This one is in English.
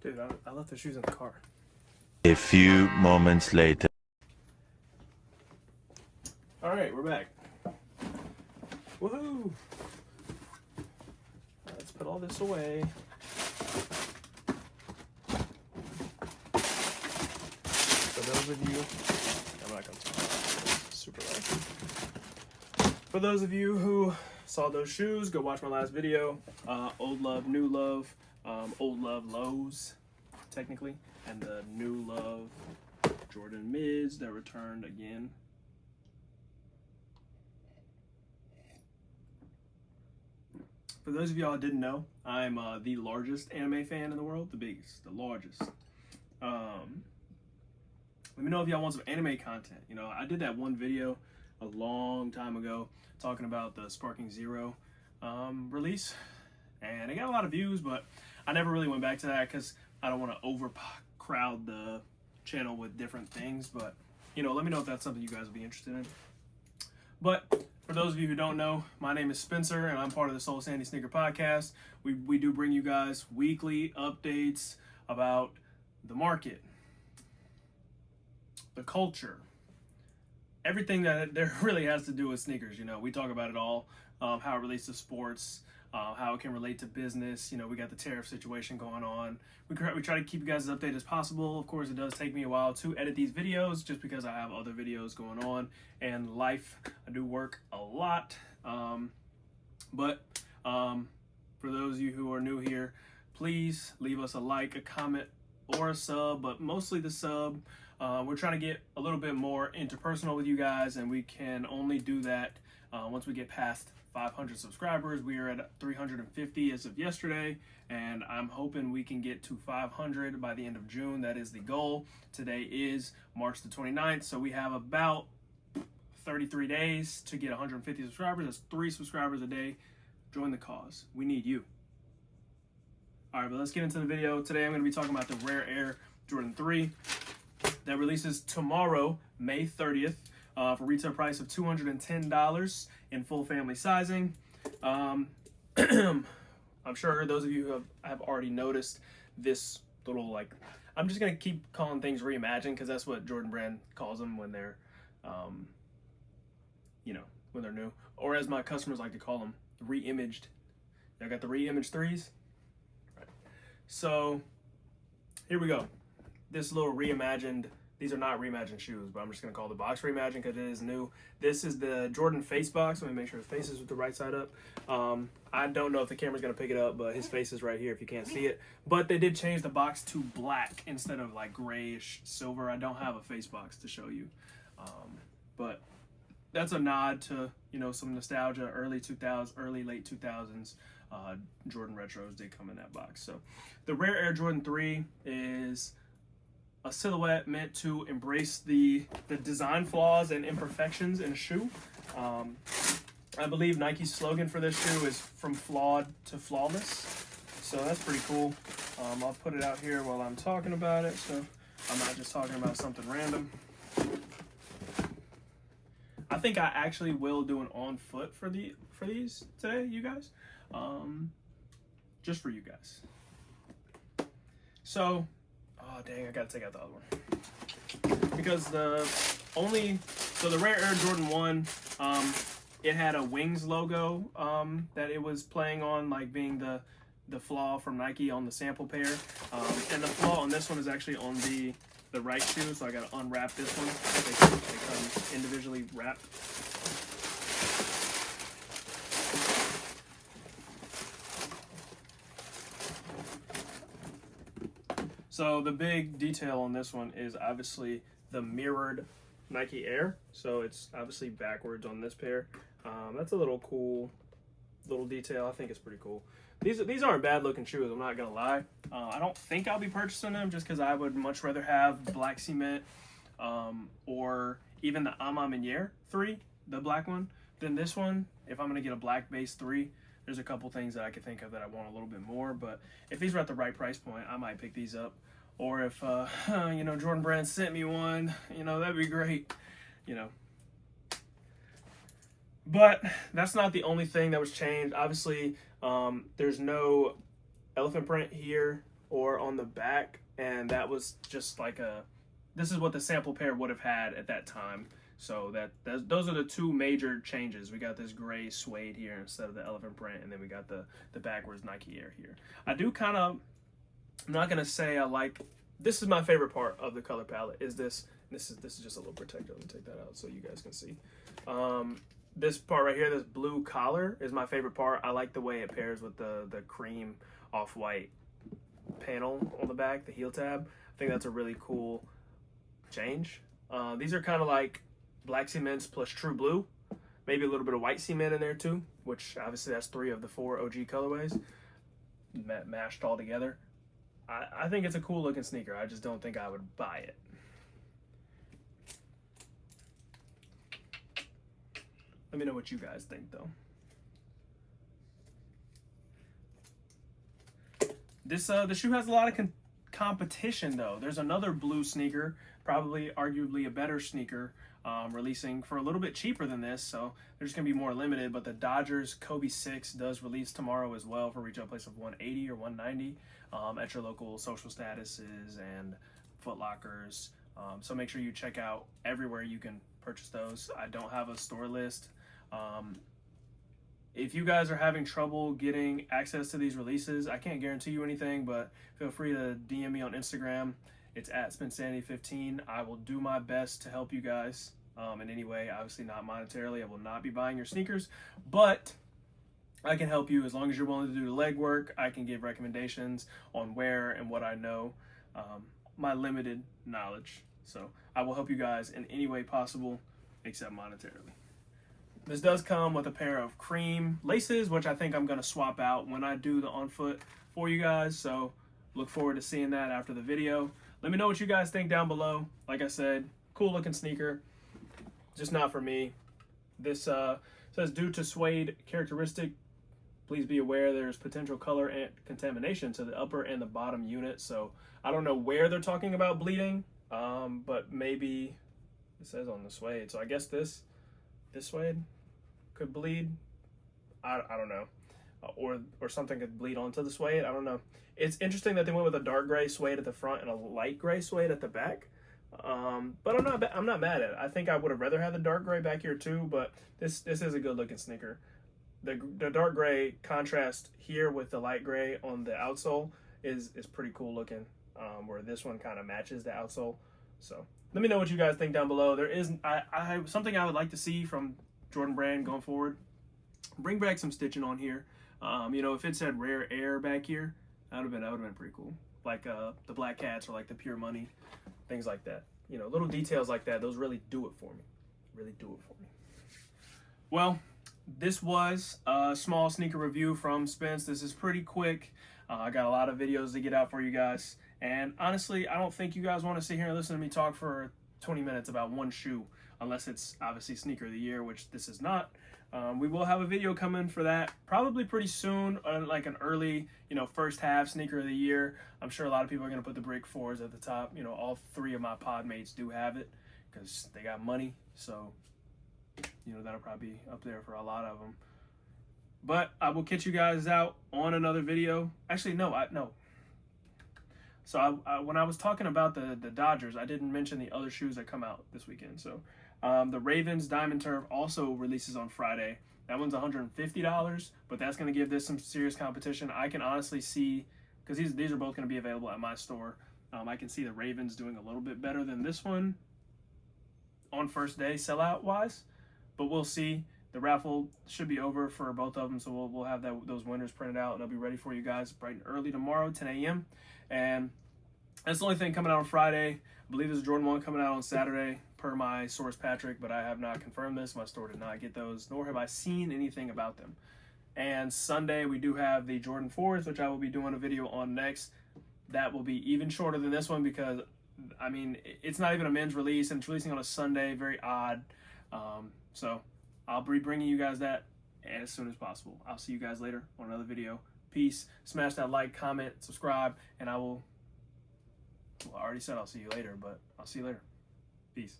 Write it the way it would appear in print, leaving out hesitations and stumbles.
Dude, I left the shoes in the car. A few moments later. All right, we're back. Woohoo! Let's put all this away. For those of you, I'm not gonna talk. It's super loud. For those of you who saw those shoes, go watch my last video. Old Love, New Love, Old Love Lows, technically, and the New Love Jordan Mids that returned again. For those of y'all who didn't know, I'm the largest anime fan in the world, the biggest, the largest. Let me know if y'all want some anime content. You know, I did that one video a long time ago talking about the Sparking Zero release, and it got a lot of views, but I never really went back to that because I don't want to overcrowd the channel with different things. But, you know, let me know if that's something you guys will be interested in. But for those of you who don't know, my name is Spencer, and I'm part of the Soul Sandy Sneaker Podcast. We do bring you guys weekly updates about the market, the culture, everything that there really has to do with sneakers. You know, we talk about it all, how it relates to sports, how it can relate to business. You know, we got the tariff situation going on. We try to keep you guys as updated as possible. Of course, it does take me a while to edit these videos just because I have other videos going on and life. I do work a lot. But for those of you who are new here, please leave us a like, a comment, or a sub, but mostly the sub. We're trying to get a little bit more interpersonal with you guys, and we can only do that once we get past 500 subscribers. We are at 350 as of yesterday, and I'm hoping we can get to 500 by the end of June. That is the goal. Today is March the 29th, so we have about 33 days to get 150 subscribers. That's 3 subscribers a day. Join the cause. We need you. All right, but let's get into the video. Today I'm going to be talking about the Rare Air Jordan 3 that releases tomorrow, May 30th, for retail price of $210 in full family sizing. I'm sure those of you who have already noticed this little, like, I'm just going to keep calling things reimagined because that's what Jordan Brand calls them when they're, you know, when they're new. Or as my customers like to call them, re-imaged. I got the re-imaged 3s. Right. So here we go. This little reimagined, these are not reimagined shoes, but I'm just going to call the box reimagined because it is new. This is the Jordan face box. Let me make sure his face is with the right side up. I don't know if the camera's going to pick it up, but his face is right here if you can't see it. But they did change the box to black instead of like grayish silver. I don't have a face box to show you. But that's a nod to, you know, some nostalgia, early late 2000s. Jordan retros did come in that box. So the Rare Air Jordan 3 is a silhouette meant to embrace the design flaws and imperfections in a shoe. I believe Nike's slogan for this shoe is "From flawed to flawless," so that's pretty cool. I'll put it out here while I'm talking about it, so I'm not just talking about something random. I think I actually will do an on foot for these today, you guys, just for you guys. So. Oh dang, I gotta take out the other one. Because the Rare Air Jordan 1, it had a Wings logo that it was playing on, like being the flaw from Nike on the sample pair. And the flaw on this one is actually on the right shoe, so I gotta unwrap this one. They come individually wrapped. So the big detail on this one is obviously the mirrored Nike Air. So it's obviously backwards on this pair. That's a little cool little detail. I think it's pretty cool. These aren't bad looking shoes, I'm not gonna lie. I don't think I'll be purchasing them just because I would much rather have black cement or even the A Ma Maniére 3, the black one, than this one. If I'm gonna get a black base 3, there's a couple things that I could think of that I want a little bit more, but if these were at the right price point, I might pick these up. Or if, you know, Jordan Brand sent me one, you know, that'd be great, you know. But that's not the only thing that was changed. Obviously, there's no elephant print here or on the back, and that was just like this is what the sample pair would have had at that time. So those are the two major changes. We got this gray suede here instead of the elephant print, and then we got the backwards Nike Air here. I do kind of, I'm not gonna say I like, this is my favorite part of the color palette, is this is just a little protector. Let me take that out so you guys can see. This part right here, this blue collar, is my favorite part. I like the way it pairs with the cream off-white panel on the back, the heel tab. I think that's a really cool change. These are kind of like black cements plus true blue, maybe a little bit of white cement in there too, which obviously that's 3 of the 4 OG colorways mashed all together. I think it's a cool looking sneaker. I just don't think I would buy it. Let me know what you guys think though. This the shoe has a lot of competition though. There's another blue sneaker, probably arguably a better sneaker, releasing for a little bit cheaper than this, so they're just gonna be more limited. But the Dodgers Kobe 6 does release tomorrow as well for retail price of $180 or $190 at your local Social Statuses and Foot Lockers. So make sure you check out everywhere you can purchase those. I don't have a store list. If you guys are having trouble getting access to these releases, I can't guarantee you anything, but feel free to DM me on Instagram. It's at SpinSanity15. I will do my best to help you guys in any way. Obviously not monetarily. I will not be buying your sneakers, but I can help you as long as you're willing to do the legwork. I can give recommendations on where and what I know, my limited knowledge. So I will help you guys in any way possible except monetarily. This does come with a pair of cream laces, which I think I'm going to swap out when I do the on foot for you guys. So look forward to seeing that after the video. Let me know what you guys think down below. Like I said, cool looking sneaker, just not for me. This says due to suede characteristic, please be aware there's potential color and contamination to the upper and the bottom unit. So I don't know where they're talking about bleeding, but maybe it says on the suede. So I guess this suede could bleed. I don't know, or something could bleed onto the suede. I don't know. It's interesting that they went with a dark gray suede at the front and a light gray suede at the back. But I'm not mad at it. I think I would have rather had the dark gray back here too. But this is a good looking sneaker. The dark gray contrast here with the light gray on the outsole is pretty cool looking. Where this one kind of matches the outsole. So let me know what you guys think down below. There is something I would like to see from Jordan Brand going forward. Bring back some stitching on here. You know, if it said Rare Air back here, that would have been pretty cool. Like the Black Cats or like the Pure Money, things like that. You know, little details like that. Those really do it for me. Really do it for me. Well, this was a small sneaker review from Spence. This is pretty quick. I got a lot of videos to get out for you guys. And honestly, I don't think you guys want to sit here and listen to me talk for 20 minutes about one shoe, unless it's obviously sneaker of the year, which this is not. We will have a video coming for that probably pretty soon, like an early, first half sneaker of the year. I'm sure a lot of people are going to put the Break 4s at the top. All 3 of my pod mates do have it because they got money. So, that'll probably be up there for a lot of them. But I will catch you guys out on another video. Actually, no. So when I was talking about the Dodgers, I didn't mention the other shoes that come out this weekend. So the Ravens Diamond Turf also releases on Friday. That one's $150, but that's going to give this some serious competition. I can honestly see, because these are both going to be available at my store, I can see the Ravens doing a little bit better than this one on first day sellout-wise, but we'll see. The raffle should be over for both of them, so we'll have those winners printed out, and they'll be ready for you guys bright and early tomorrow, 10 a.m. And that's the only thing coming out on Friday. I believe there's a Jordan 1 coming out on Saturday, per my source Patrick, but I have not confirmed this. My store did not get those, nor have I seen anything about them. And Sunday, we do have the Jordan 4s, which I will be doing a video on next. That will be even shorter than this one because, it's not even a men's release, and it's releasing on a Sunday, very odd. So I'll be bringing you guys that as soon as possible. I'll see you guys later on another video. Peace. Smash that like, comment, subscribe, and I already said I'll see you later, but I'll see you later. Peace.